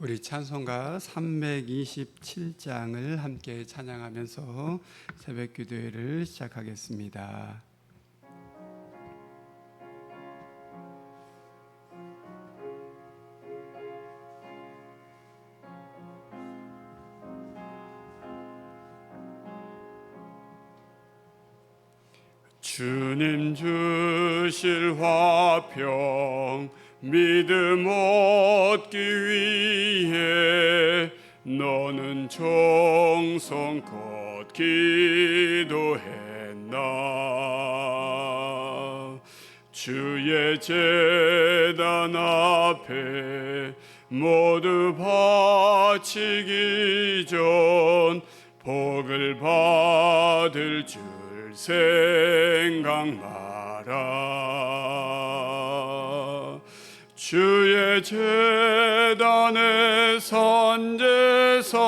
우리 찬송가 327장을 함께 찬양하면서 새벽 기도회를 시작하겠습니다. 주님 주실 화평 믿음 얻기 위해 너는 정성껏 기도했나. 주의 제단 앞에 모두 바치기 전 복을 받을 줄 생각 마라. 주의 제단에 선제사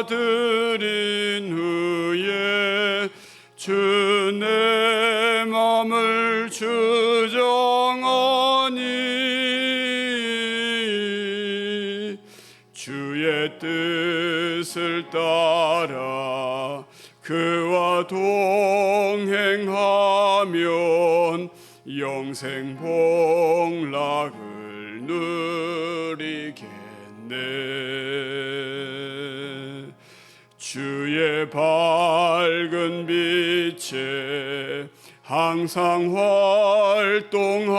드린 후에 주 내 맘을 주정하니 주의 뜻을 따라 그와 동행하면 영생 복락을 누리겠네. 주의 밝은 빛에 항상 활동하며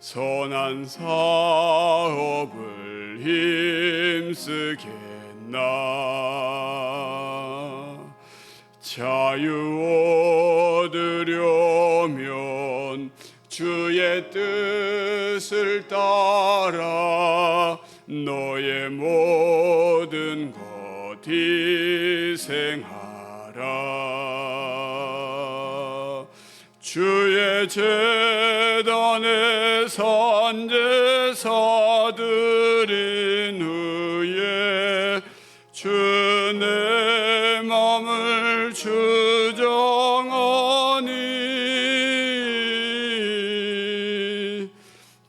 선한 사업을 힘쓰겠나. 자유 얻으려면 주의 뜻을 따라 너의 모든 것 희생하라. 주의 제단에 선제사 드린 후에 주 내 맘을 주정하니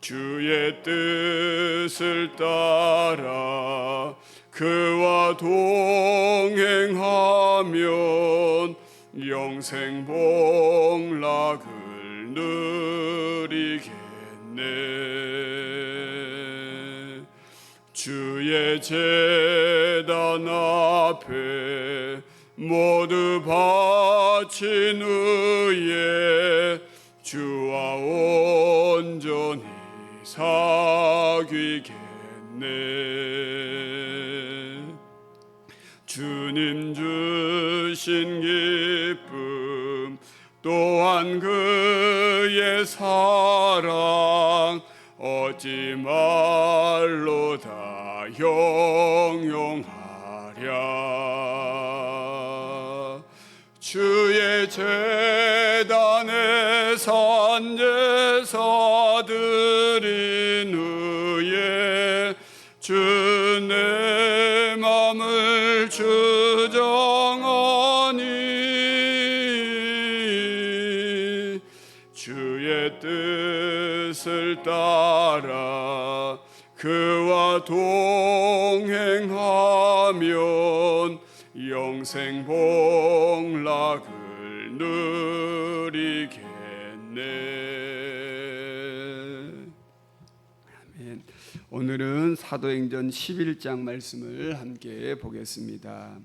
주의 뜻을 따라 그와 동행하면 영생 복락을 누리겠네. 주의 제단 앞에 모두 바친 후에 주와 온전히 사귀겠네. 주님 주신 기쁨 또한 그의 사랑 어찌 말로 다 형용하랴. 주의 제단에 선제사 드린 후에 주 내 맘을 주정하니 주의 뜻을 따라 그와 동행하면 영생 복락을 누리겠네. 아멘. 오늘은 사도행전 11장 말씀을 함께 보겠습니다.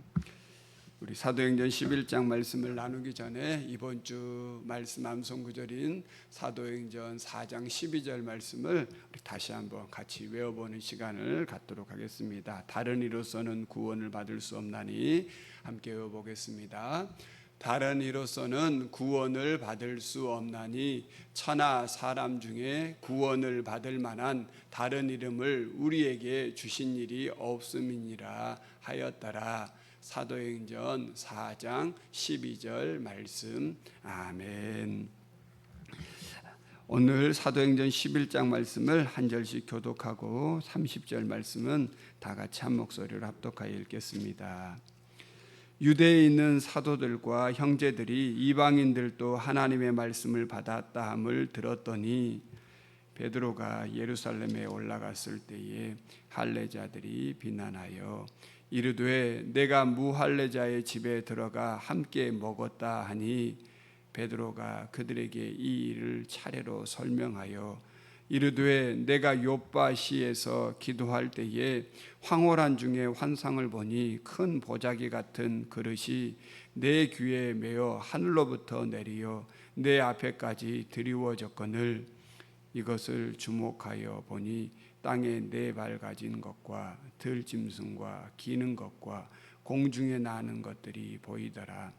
우리 사도행전 11장 말씀을 나누기 전에 이번 주 말씀 암송 구절인 사도행전 4장 12절 말씀을 우리 다시 한번 같이 외워보는 시간을 갖도록 하겠습니다. 다른 이로서는 구원을 받을 수 없나니 함께 외워보겠습니다. 다른 이로서는 구원을 받을 수 없나니 천하 사람 중에 구원을 받을 만한 다른 이름을 우리에게 주신 일이 없음이니라 하였더라. 사도행전 4장 12절 말씀. 아멘. 오늘 사도행전 11장 말씀을 한 절씩 교독하고 30절 말씀은 다 같이 한 목소리로 합독하여 읽겠습니다. 유대에 있는 사도들과 형제들이 이방인들도 하나님의 말씀을 받았다 함을 들었더니 베드로가 예루살렘에 올라갔을 때에 할례자들이 비난하여 이르되 내가 무할례자의 집에 들어가 함께 먹었다 하니 베드로가 그들에게 이 일을 차례로 설명하여 이르되 내가 요빠시에서 기도할 때에 황홀한 중에 환상을 보니 큰 보자기 같은 그릇이 내 귀에 매어 하늘로부터 내리어 내 앞에까지 드리워졌거늘 이것을 주목하여 보니 땅에 네 발 가진 것과 들짐승과 기는 것과 공중에 나는 것들이 보이더라.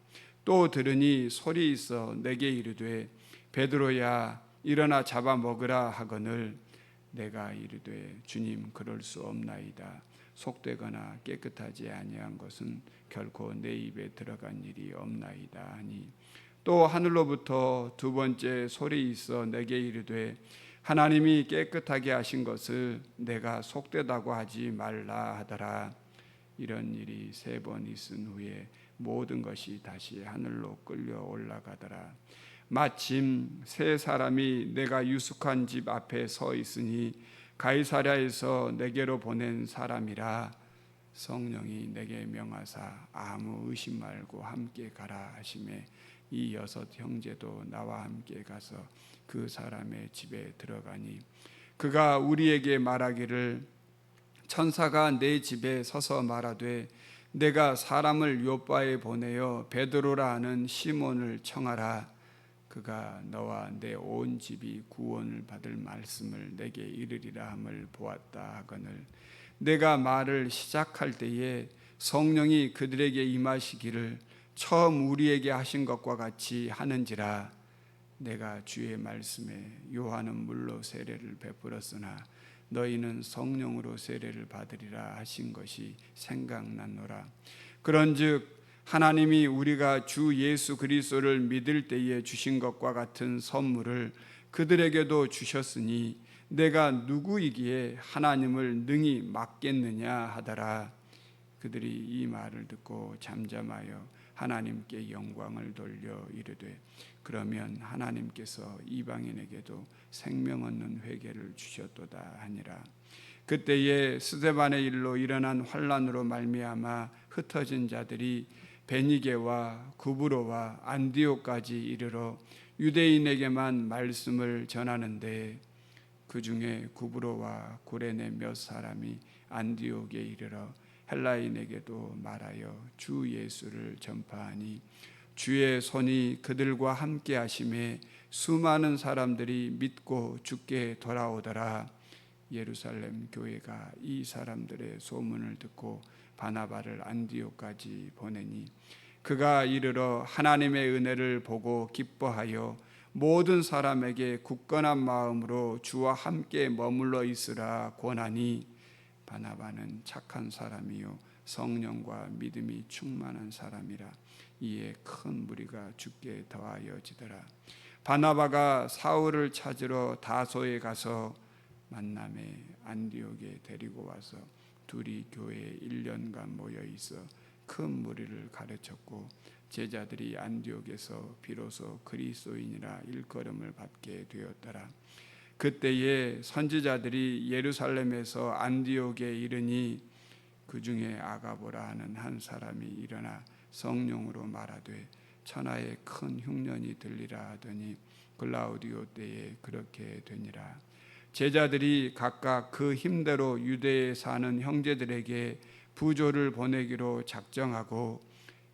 또 들으니 소리 있어 내게 이르되 베드로야 일어나 잡아 먹으라 하거늘 내가 이르되 주님 그럴 수 없나이다. 속되거나 깨끗하지 아니한 것은 결코 내 입에 들어간 일이 없나이다 하니 또 하늘로부터 두 번째 소리 있어 내게 이르되 하나님이 깨끗하게 하신 것을 내가 속되다고 하지 말라 하더라. 이런 일이 세 번 있은 후에 모든 것이 다시 하늘로 끌려 올라가더라. 마침 세 사람이 내가 유숙한 집 앞에 서 있으니 가이사랴에서 내게로 보낸 사람이라 성령이 내게 명하사 아무 의심 말고 함께 가라 하시매 이 여섯 형제도 나와 함께 가서 그 사람의 집에 들어가니 그가 우리에게 말하기를 천사가 내 집에 서서 말하되 내가 사람을 요빠에 보내어 베드로라 하는 시몬을 청하라. 그가 너와 내 온 집이 구원을 받을 말씀을 내게 이르리라 함을 보았다 하거늘 내가 말을 시작할 때에 성령이 그들에게 임하시기를 처음 우리에게 하신 것과 같이 하는지라. 내가 주의 말씀에 요한은 물로 세례를 베풀었으나 너희는 성령으로 세례를 받으리라 하신 것이 생각났노라. 그런즉 하나님이 우리가 주 예수 그리스도를 믿을 때에 주신 것과 같은 선물을 그들에게도 주셨으니 내가 누구이기에 하나님을 능히 막겠느냐 하더라. 그들이 이 말을 듣고 잠잠하여 하나님께 영광을 돌려 이르되 그러면 하나님께서 이방인에게도 생명 얻는 회개를 주셨도다 하니라. 그때에 스데반의 일로 일어난 환란으로 말미암아 흩어진 자들이 베니게와 구브로와 안디옥까지 이르러 유대인에게만 말씀을 전하는데 그 중에 구브로와 구레네 몇 사람이 안디옥에 이르러 헬라인에게도 말하여 주 예수를 전파하니 주의 손이 그들과 함께 하심에 수많은 사람들이 믿고 주께 돌아오더라. 예루살렘 교회가 이 사람들의 소문을 듣고 바나바를 안디옥까지 보내니 그가 이르러 하나님의 은혜를 보고 기뻐하여 모든 사람에게 굳건한 마음으로 주와 함께 머물러 있으라 권하니 바나바는 착한 사람이요 성령과 믿음이 충만한 사람이라. 이에 큰 무리가 주께 더하여지더라. 바나바가 사울을 찾으러 다소에 가서 만남에 안디옥에 데리고 와서 둘이 교회에 1년간 모여 있어 큰 무리를 가르쳤고 제자들이 안디옥에서 비로소 그리스도인이라 일컬음을 받게 되었더라. 그때에 선지자들이 예루살렘에서 안디옥에 이르니 그 중에 아가보라 하는 한 사람이 일어나 성령으로 말하되 천하에 큰 흉년이 들리라 하더니 글라우디오 때에 그렇게 되니라. 제자들이 각각 그 힘대로 유대에 사는 형제들에게 부조를 보내기로 작정하고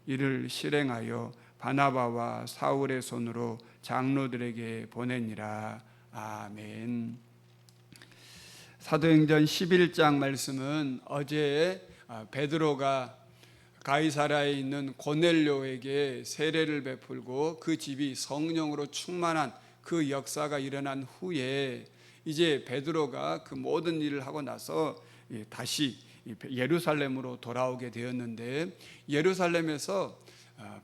이를 실행하여 바나바와 사울의 손으로 장로들에게 보내니라. 아멘. 사도행전 11장 말씀은 어제 베드로가 가이사랴에 있는 고넬료에게 세례를 베풀고 그 집이 성령으로 충만한 그 역사가 일어난 후에 이제 베드로가 그 모든 일을 하고 나서 다시 예루살렘으로 돌아오게 되었는데 예루살렘에서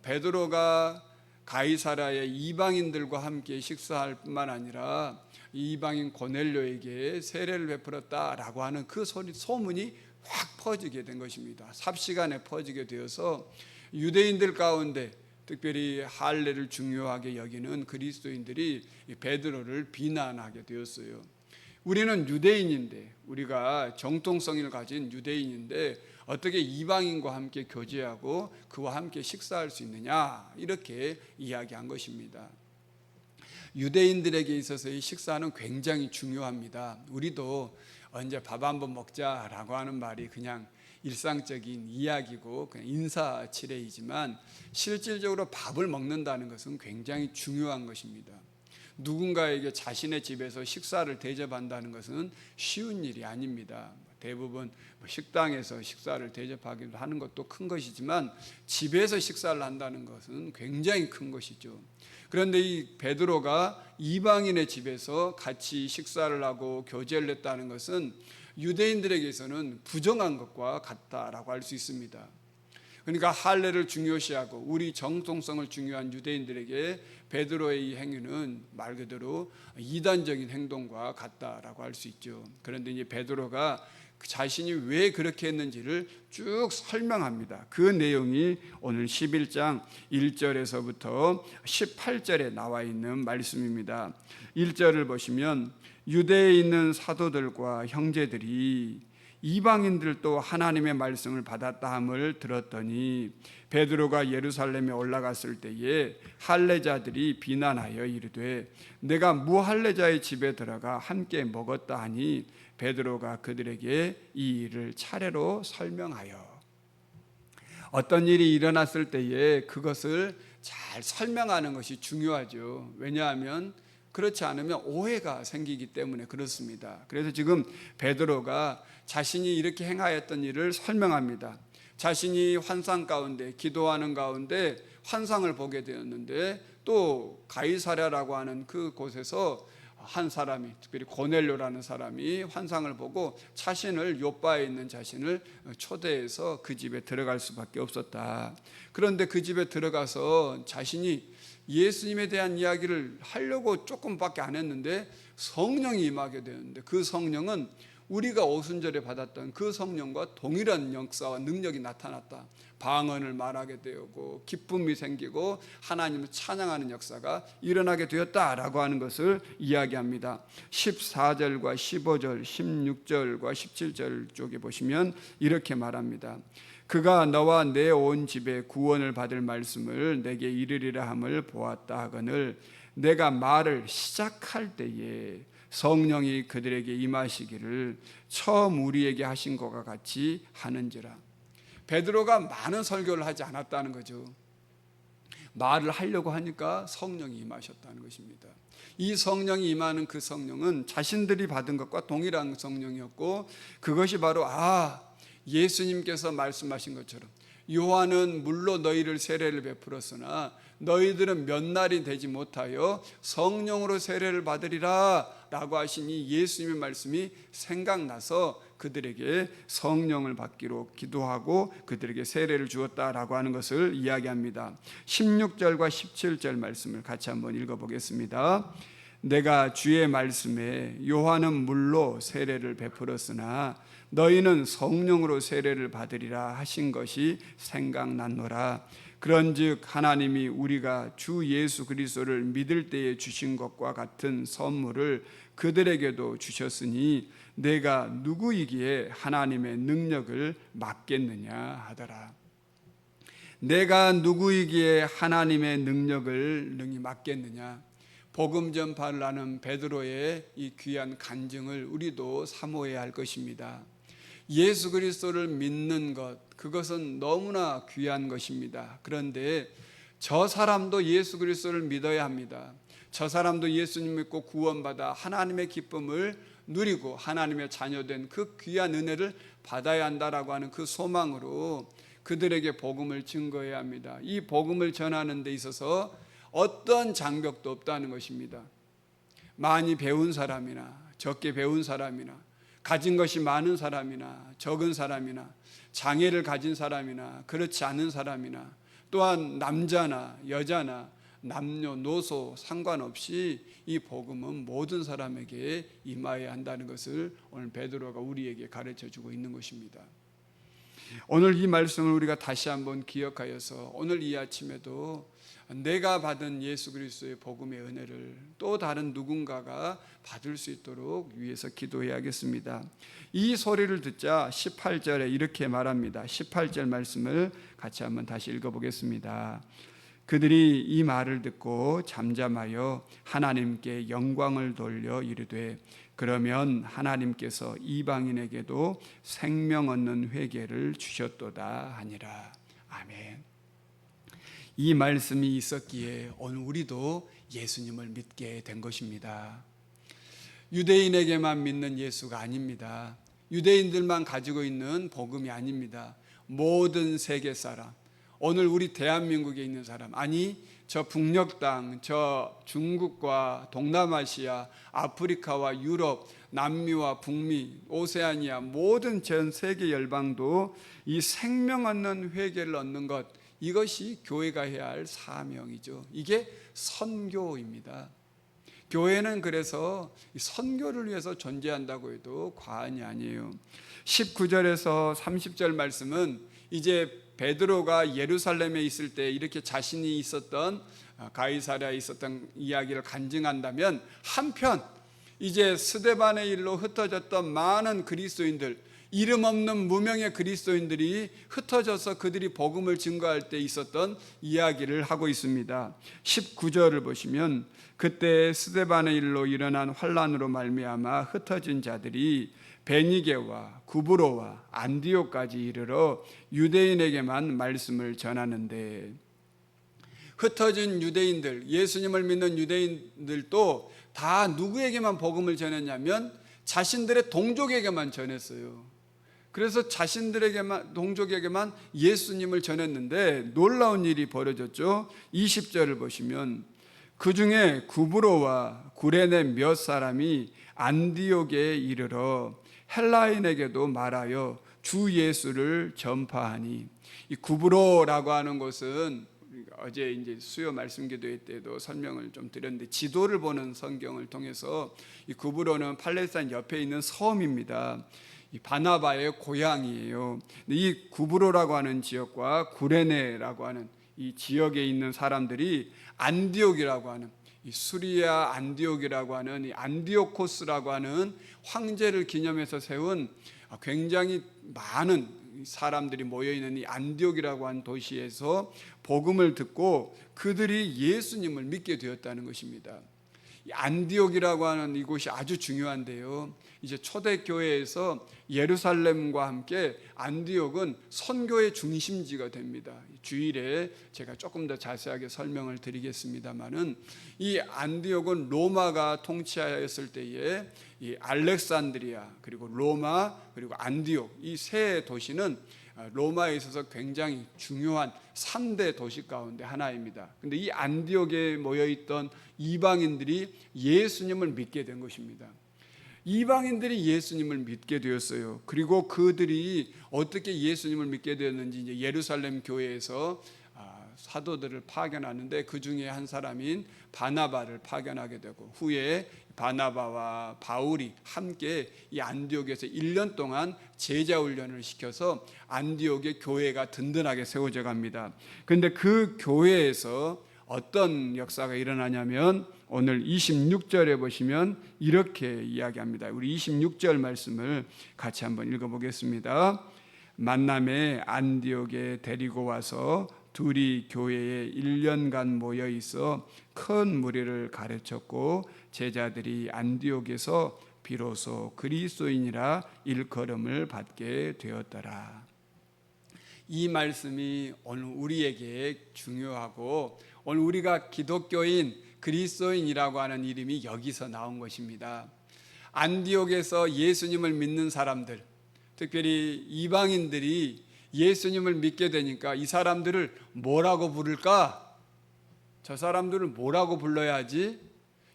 베드로가 가이사랴의 이방인들과 함께 식사할 뿐만 아니라 이방인 고넬료에게 세례를 베풀었다라고 하는 그 소문이 확 퍼지게 된 것입니다. 삽시간에 퍼지게 되어서 유대인들 가운데 특별히 할례를 중요하게 여기는 그리스도인들이 베드로를 비난하게 되었어요. 우리는 유대인인데, 우리가 정통성을 가진 유대인인데 어떻게 이방인과 함께 교제하고 그와 함께 식사할 수 있느냐, 이렇게 이야기한 것입니다. 유대인들에게 있어서 이 식사는 굉장히 중요합니다. 우리도 언제 밥 한번 먹자라고 하는 말이 그냥 일상적인 이야기고 그냥 인사치레이지만, 실질적으로 밥을 먹는다는 것은 굉장히 중요한 것입니다. 누군가에게 자신의 집에서 식사를 대접한다는 것은 쉬운 일이 아닙니다. 대부분 식당에서 식사를 대접하기도 하는 것도 큰 것이지만, 집에서 식사를 한다는 것은 굉장히 큰 것이죠. 그런데 이 베드로가 이방인의 집에서 같이 식사를 하고 교제를 했다는 것은 유대인들에게서는 부정한 것과 같다라고 할 수 있습니다. 그러니까 할례를 중요시하고 우리 정통성을 중요한 유대인들에게 베드로의 이 행위는 말 그대로 이단적인 행동과 같다라고 할 수 있죠. 그런데 이제 베드로가 자신이 왜 그렇게 했는지를 쭉 설명합니다. 그 내용이 오늘 11장 1절에서부터 18절에 나와 있는 말씀입니다. 1절을 보시면, 유대에 있는 사도들과 형제들이 이방인들도 하나님의 말씀을 받았다 함을 들었더니 베드로가 예루살렘에 올라갔을 때에 할례자들이 비난하여 이르되 내가 무할례자의 집에 들어가 함께 먹었다 하니 베드로가 그들에게 이 일을 차례로 설명하여. 어떤 일이 일어났을 때에 그것을 잘 설명하는 것이 중요하죠. 왜냐하면 그렇지 않으면 오해가 생기기 때문에 그렇습니다. 그래서 지금 베드로가 자신이 이렇게 행하였던 일을 설명합니다. 자신이 환상 가운데, 기도하는 가운데 환상을 보게 되었는데, 또 가이사랴라고 하는 그 곳에서 한 사람이, 특별히 고넬료라는 사람이 환상을 보고 자신을, 요바에 있는 자신을 초대해서 그 집에 들어갈 수밖에 없었다. 그런데 그 집에 들어가서 자신이 예수님에 대한 이야기를 하려고 조금밖에 안 했는데 성령이 임하게 되는데, 그 성령은 우리가 오순절에 받았던 그 성령과 동일한 역사와 능력이 나타났다. 방언을 말하게 되고 기쁨이 생기고 하나님을 찬양하는 역사가 일어나게 되었다라고 하는 것을 이야기합니다. 14절과 15절, 16절과 17절 쪽에 보시면 이렇게 말합니다. 그가 너와 내 온 집에 구원을 받을 말씀을 내게 이르리라 함을 보았다 하거늘 내가 말을 시작할 때에 성령이 그들에게 임하시기를 처음 우리에게 하신 것과 같이 하는지라. 베드로가 많은 설교를 하지 않았다는 거죠. 말을 하려고 하니까 성령이 임하셨다는 것입니다. 이 성령이 임하는 그 성령은 자신들이 받은 것과 동일한 성령이었고, 그것이 바로 예수님께서 말씀하신 것처럼 요한은 물로 너희를 세례를 베풀었으나 너희들은 몇 날이 되지 못하여 성령으로 세례를 받으리라 라고 하신 이 예수님의 말씀이 생각나서 그들에게 성령을 받기로 기도하고 그들에게 세례를 주었다라고 하는 것을 이야기합니다. 16절과 17절 말씀을 같이 한번 읽어보겠습니다. 내가 주의 말씀에 요한은 물로 세례를 베풀었으나 너희는 성령으로 세례를 받으리라 하신 것이 생각났노라. 그런즉 하나님이 우리가 주 예수 그리스도를 믿을 때에 주신 것과 같은 선물을 그들에게도 주셨으니 내가 누구이기에 하나님의 능력을 막겠느냐 하더라. 내가 누구이기에 하나님의 능력을 능히 막겠느냐. 복음 전파를 하는 베드로의 이 귀한 간증을 우리도 사모해야 할 것입니다. 예수 그리스도를 믿는 것, 그것은 너무나 귀한 것입니다. 그런데 저 사람도 예수 그리스도를 믿어야 합니다. 저 사람도 예수님 믿고 구원받아 하나님의 기쁨을 누리고 하나님의 자녀된 그 귀한 은혜를 받아야 한다라고 하는 그 소망으로 그들에게 복음을 증거해야 합니다. 이 복음을 전하는 데 있어서 어떤 장벽도 없다는 것입니다. 많이 배운 사람이나 적게 배운 사람이나 가진 것이 많은 사람이나 적은 사람이나 장애를 가진 사람이나 그렇지 않은 사람이나 또한 남자나 여자나 남녀노소 상관없이 이 복음은 모든 사람에게 임하여야 한다는 것을 오늘 베드로가 우리에게 가르쳐주고 있는 것입니다. 오늘 이 말씀을 우리가 다시 한번 기억하여서 오늘 이 아침에도 내가 받은 예수 그리스도의 복음의 은혜를 또 다른 누군가가 받을 수 있도록 위해서 기도해야겠습니다. 이 소리를 듣자 18절에 이렇게 말합니다. 18절 말씀을 같이 한번 다시 읽어보겠습니다. 그들이 이 말을 듣고 잠잠하여 하나님께 영광을 돌려 이르되 그러면 하나님께서 이방인에게도 생명 얻는 회개를 주셨도다 하니라. 아멘. 이 말씀이 있었기에 오늘 우리도 예수님을 믿게 된 것입니다. 유대인에게만 믿는 예수가 아닙니다. 유대인들만 가지고 있는 복음이 아닙니다. 모든 세계 사람, 오늘 우리 대한민국에 있는 사람, 아니 저 북녘 땅, 저 중국과 동남아시아, 아프리카와 유럽, 남미와 북미, 오세아니아 모든 전 세계 열방도 이 생명 얻는 회개를 얻는 것, 이것이 교회가 해야 할 사명이죠. 이게 선교입니다. 교회는 그래서 선교를 위해서 존재한다고 해도 과언이 아니에요. 19절에서 30절 말씀은 이제 베드로가 예루살렘에 있을 때 이렇게 자신이 있었던 가이사랴에 있었던 이야기를 간증한다면, 한편 이제 스데반의 일로 흩어졌던 많은 그리스도인들, 이름 없는 무명의 그리스도인들이 흩어져서 그들이 복음을 증거할 때 있었던 이야기를 하고 있습니다. 19절을 보시면 그때 스데반의 일로 일어난 환란으로 말미암아 흩어진 자들이 베니게와 구브로와 안디옥까지 이르러 유대인에게만 말씀을 전하는데, 흩어진 유대인들, 예수님을 믿는 유대인들도 다 누구에게만 복음을 전했냐면 자신들의 동족에게만 전했어요. 그래서 자신들에게만, 동족에게만 예수님을 전했는데 놀라운 일이 벌어졌죠. 20절을 보시면 그 중에 구브로와 구레네 몇 사람이 안디옥에 이르러 헬라인에게도 말하여 주 예수를 전파하니, 이 구브로라고 하는 곳은 어제 이제 수요 말씀 기도회 때도 설명을 좀 드렸는데, 지도를 보는 성경을 통해서 이 구브로는 팔레스타인 옆에 있는 섬입니다. 이 바나바의 고향이에요. 이 구브로라고 하는 지역과 구레네라고 하는 이 지역에 있는 사람들이 안디옥이라고 하는, 이 수리아 안디옥이라고 하는 이 안디오코스라고 하는 황제를 기념해서 세운 굉장히 많은 사람들이 모여있는 이 안디옥이라고 하는 도시에서 복음을 듣고 그들이 예수님을 믿게 되었다는 것입니다. 이 안디옥이라고 하는 이곳이 아주 중요한데요, 이제 초대교회에서 예루살렘과 함께 안디옥은 선교의 중심지가 됩니다. 주일에 제가 조금 더 자세하게 설명을 드리겠습니다만은, 이 안디옥은 로마가 통치하였을 때에 이 알렉산드리아, 그리고 로마, 그리고 안디옥, 이 세 도시는 로마에 있어서 굉장히 중요한 3대 도시 가운데 하나입니다. 근데 이 안디옥에 모여있던 이방인들이 예수님을 믿게 된 것입니다. 이방인들이 예수님을 믿게 되었어요. 그리고 그들이 어떻게 예수님을 믿게 되었는지 이제 예루살렘 교회에서 사도들을 파견하는데, 그 중에 한 사람인 바나바를 파견하게 되고, 후에 바나바와 바울이 함께 이 안디옥에서 1년 동안 제자 훈련을 시켜서 안디옥의 교회가 든든하게 세워져 갑니다. 그런데 그 교회에서 어떤 역사가 일어나냐면, 오늘 26절에 보시면 이렇게 이야기합니다. 우리 26절 말씀을 같이 한번 읽어보겠습니다. 만남에 안디옥에 데리고 와서 둘이 교회에 1년간 모여 있어 큰 무리를 가르쳤고, 제자들이 안디옥에서 비로소 그리스도인이라 일컬음을 받게 되었더라. 이 말씀이 오늘 우리에게 중요하고, 오늘 우리가 기독교인, 그리스도인이라고 하는 이름이 여기서 나온 것입니다. 안디옥에서 예수님을 믿는 사람들, 특별히 이방인들이 예수님을 믿게 되니까 이 사람들을 뭐라고 부를까? 저 사람들을 뭐라고 불러야지?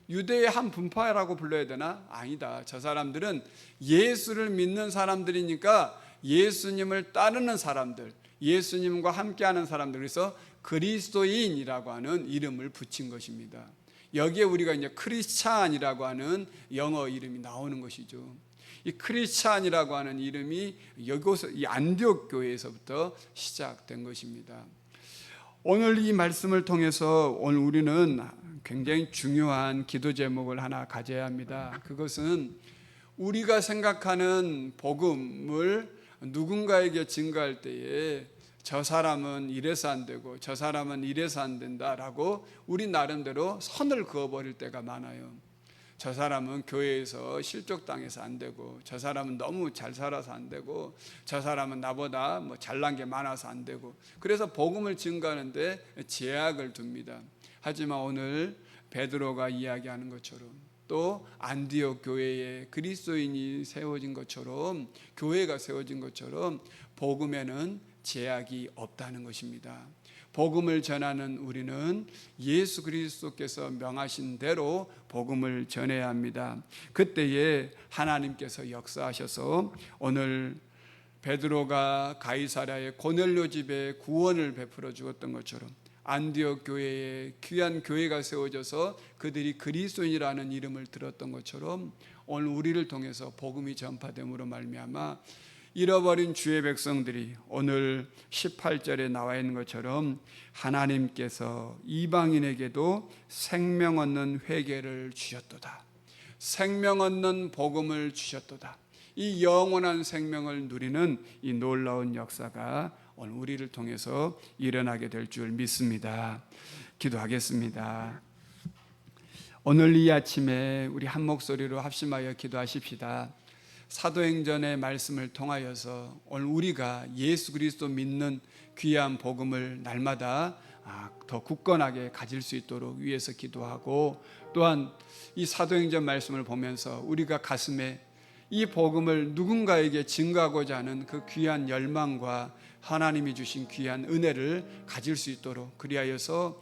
유대의 한 분파라고 불러야 되나? 아니다. 저 사람들은 예수를 믿는 사람들이니까 예수님을 따르는 사람들, 예수님과 함께하는 사람들, 그래서 그리스도인이라고 하는 이름을 붙인 것입니다. 여기에 우리가 이제 크리스찬이라고 하는 영어 이름이 나오는 것이죠. 이 크리스찬이라고 하는 이름이 여기서 이 안디옥 교회에서부터 시작된 것입니다. 오늘 이 말씀을 통해서 오늘 우리는 굉장히 중요한 기도 제목을 하나 가져야 합니다. 그것은 우리가 생각하는 복음을 누군가에게 증거할 때에 저 사람은 이래서 안 되고 저 사람은 이래서 안 된다라고 우리 나름대로 선을 그어버릴 때가 많아요. 저 사람은 교회에서 실족당해서 안 되고, 저 사람은 너무 잘 살아서 안 되고, 저 사람은 나보다 뭐 잘난 게 많아서 안 되고, 그래서 복음을 증거하는데 제약을 둡니다. 하지만 오늘 베드로가 이야기하는 것처럼, 또 안디옥 교회에 그리스도인이 세워진 것처럼, 교회가 세워진 것처럼 복음에는 제약이 없다는 것입니다. 복음을 전하는 우리는 예수 그리스도께서 명하신 대로 복음을 전해야 합니다. 그때에 하나님께서 역사하셔서 오늘 베드로가 가이사랴의 고넬료 집에 구원을 베풀어 주었던 것처럼 안디옥 교회에 귀한 교회가 세워져서 그들이 그리스도인이라는 이름을 들었던 것처럼 오늘 우리를 통해서 복음이 전파됨으로 말미암아 잃어버린 주의 백성들이 오늘 18절에 나와 있는 것처럼 하나님께서 이방인에게도 생명 얻는 회개를 주셨도다. 생명 얻는 복음을 주셨도다. 이 영원한 생명을 누리는 이 놀라운 역사가 오늘 우리를 통해서 일어나게 될 줄 믿습니다. 기도하겠습니다. 오늘 이 아침에 우리 한 목소리로 합심하여 기도하십시다. 사도행전의 말씀을 통하여서 오늘 우리가 예수 그리스도 믿는 귀한 복음을 날마다 더 굳건하게 가질 수 있도록 위해서 기도하고, 또한 이 사도행전 말씀을 보면서 우리가 가슴에 이 복음을 누군가에게 증거하고자 하는 그 귀한 열망과 하나님이 주신 귀한 은혜를 가질 수 있도록, 그리하여서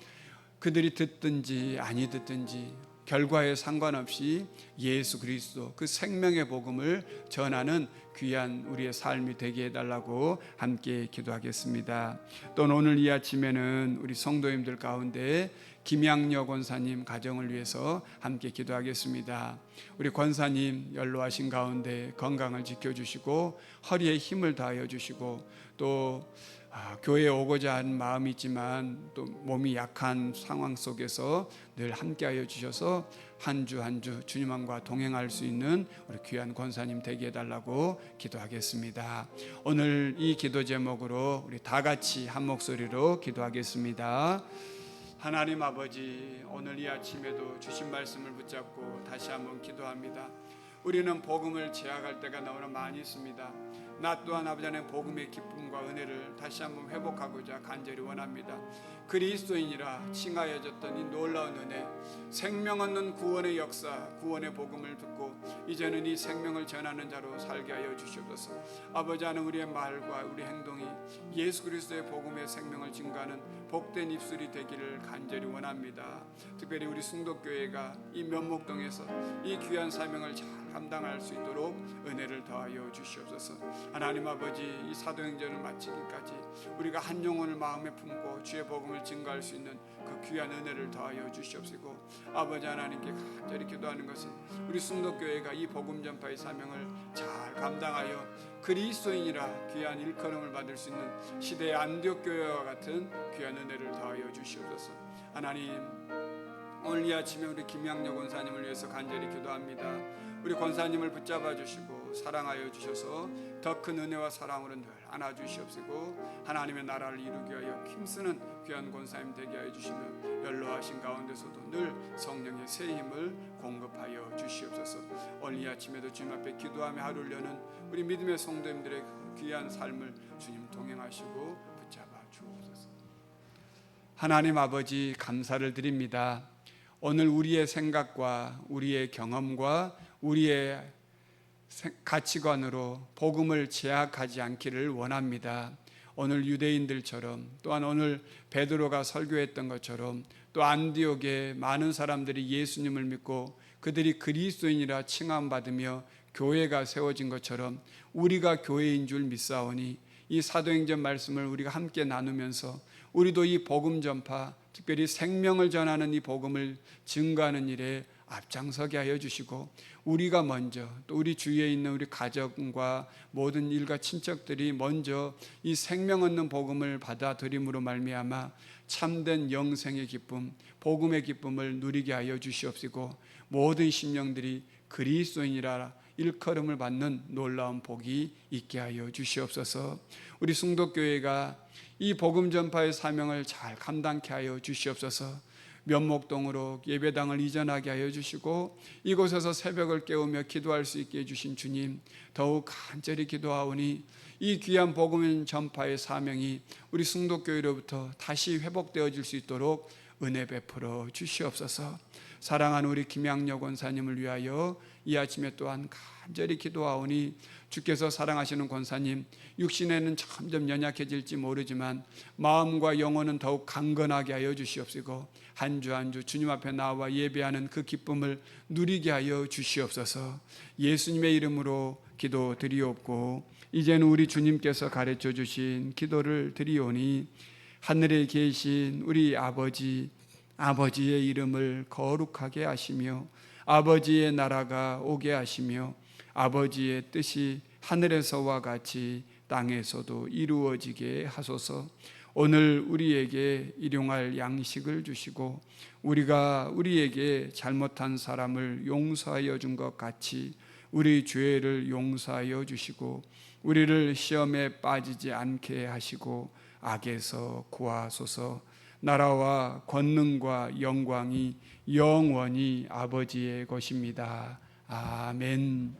그들이 듣든지 아니 듣든지 결과에 상관없이 예수 그리스도 그 생명의 복음을 전하는 귀한 우리의 삶이 되게 해달라고 함께 기도하겠습니다. 또 오늘 이 아침에는 우리 성도님들 가운데 김양녀 권사님 가정을 위해서 함께 기도하겠습니다. 우리 권사님 연로하신 가운데 건강을 지켜주시고 허리에 힘을 다하여 주시고, 또 교회에 오고자 하는 마음이 있지만 또 몸이 약한 상황 속에서 늘 함께하여 주셔서 한 주 한 주 주님과 동행할 수 있는 우리 귀한 권사님 되게 해달라고 기도하겠습니다. 오늘 이 기도 제목으로 우리 다 같이 한 목소리로 기도하겠습니다. 하나님 아버지, 오늘 이 아침에도 주신 말씀을 붙잡고 다시 한번 기도합니다. 우리는 복음을 제약할 때가 너무나 많이 있습니다. 나 또한 아버지 하나님 복음의 기쁨과 은혜를 다시 한번 회복하고자 간절히 원합니다. 그리스도인이라 칭하여졌던 이 놀라운 은혜, 생명 얻는 구원의 역사, 구원의 복음을 듣고 이제는 이 생명을 전하는 자로 살게 하여 주시옵소서. 아버지 하나님, 우리의 말과 우리 행동이 예수 그리스도의 복음의 생명을 증거하는 복된 입술이 되기를 간절히 원합니다. 특별히 우리 순덕교회가 이 면목동에서 이 귀한 사명을 잘 감당할 수 있도록 은혜를 더하여 주시옵소서. 하나님 아버지, 이 사도행전을 마치기까지 우리가 한 영혼을 마음에 품고 주의 복음을 증거할 수 있는 그 귀한 은혜를 더하여 주시옵시고, 아버지 하나님께 간절히 기도하는 것은 우리 순덕교회가 이 복음 전파의 사명을 잘 감당하여 그리스도인이라 귀한 일컬음을 받을 수 있는 시대의 안디옥 교회와 같은 귀한 은혜를 더하여 주시옵소서. 하나님, 오늘 이 아침에 우리 김양녀 권사님을 위해서 간절히 기도합니다. 우리 권사님을 붙잡아 주시고 사랑하여 주셔서 더 큰 은혜와 사랑으로 늘 안아주시옵시고, 하나님의 나라를 이루기 위하여 힘쓰는 귀한 권사님 되게 하여 주시며 연로하신 가운데서도 늘 성령의 새 힘을 공급하여 주시옵소서. 오늘 이 아침에도 주님 앞에 기도하며 하루를 여는 우리 믿음의 성도님들의 귀한 삶을 주님 동행하시고 붙잡아 주옵소서. 하나님 아버지, 감사를 드립니다. 오늘 우리의 생각과 우리의 경험과 우리의 가치관으로 복음을 제약하지 않기를 원합니다. 오늘 유대인들처럼, 또한 오늘 베드로가 설교했던 것처럼, 또 안디옥에 많은 사람들이 예수님을 믿고 그들이 그리스도인이라 칭함받으며 교회가 세워진 것처럼 우리가 교회인 줄 믿사오니 이 사도행전 말씀을 우리가 함께 나누면서 우리도 이 복음 전파 특별히 생명을 전하는 이 복음을 증거하는 일에 앞장서게 하여 주시고, 우리가 먼저, 또 우리 주위에 있는 우리 가족과 모든 일가 친척들이 먼저 이 생명 얻는 복음을 받아들임으로 말미암아 참된 영생의 기쁨, 복음의 기쁨을 누리게 하여 주시옵시고, 모든 심령들이 그리스도인이라 일컬음을 받는 놀라운 복이 있게 하여 주시옵소서. 우리 승덕교회가 이 복음 전파의 사명을 잘 감당케 하여 주시옵소서. 면목동으로 예배당을 이전하게 하여 주시고, 이곳에서 새벽을 깨우며 기도할 수 있게 해주신 주님, 더욱 간절히 기도하오니 이 귀한 복음 전파의 사명이 우리 승덕교회로부터 다시 회복되어질 수 있도록 은혜 베풀어 주시옵소서. 사랑하는 우리 김양력 권사님을 위하여 이 아침에 또한 간절히 기도하오니, 주께서 사랑하시는 권사님, 육신에는 점점 연약해질지 모르지만 마음과 영혼은 더욱 강건하게 하여 주시옵시고, 한 주 한 주 주님 앞에 나와 예배하는 그 기쁨을 누리게 하여 주시옵소서. 예수님의 이름으로 기도드리옵고, 이제는 우리 주님께서 가르쳐 주신 기도를 드리오니, 하늘에 계신 우리 아버지의 이름을 거룩하게 하시며 아버지의 나라가 오게 하시며 아버지의 뜻이 하늘에서와 같이 땅에서도 이루어지게 하소서. 오늘 우리에게 일용할 양식을 주시고, 우리가 우리에게 잘못한 사람을 용서하여 준 것 같이 우리 죄를 용서하여 주시고, 우리를 시험에 빠지지 않게 하시고 악에서 구하소서. 나라와 권능과 영광이 영원히 아버지의 것입니다. 아멘.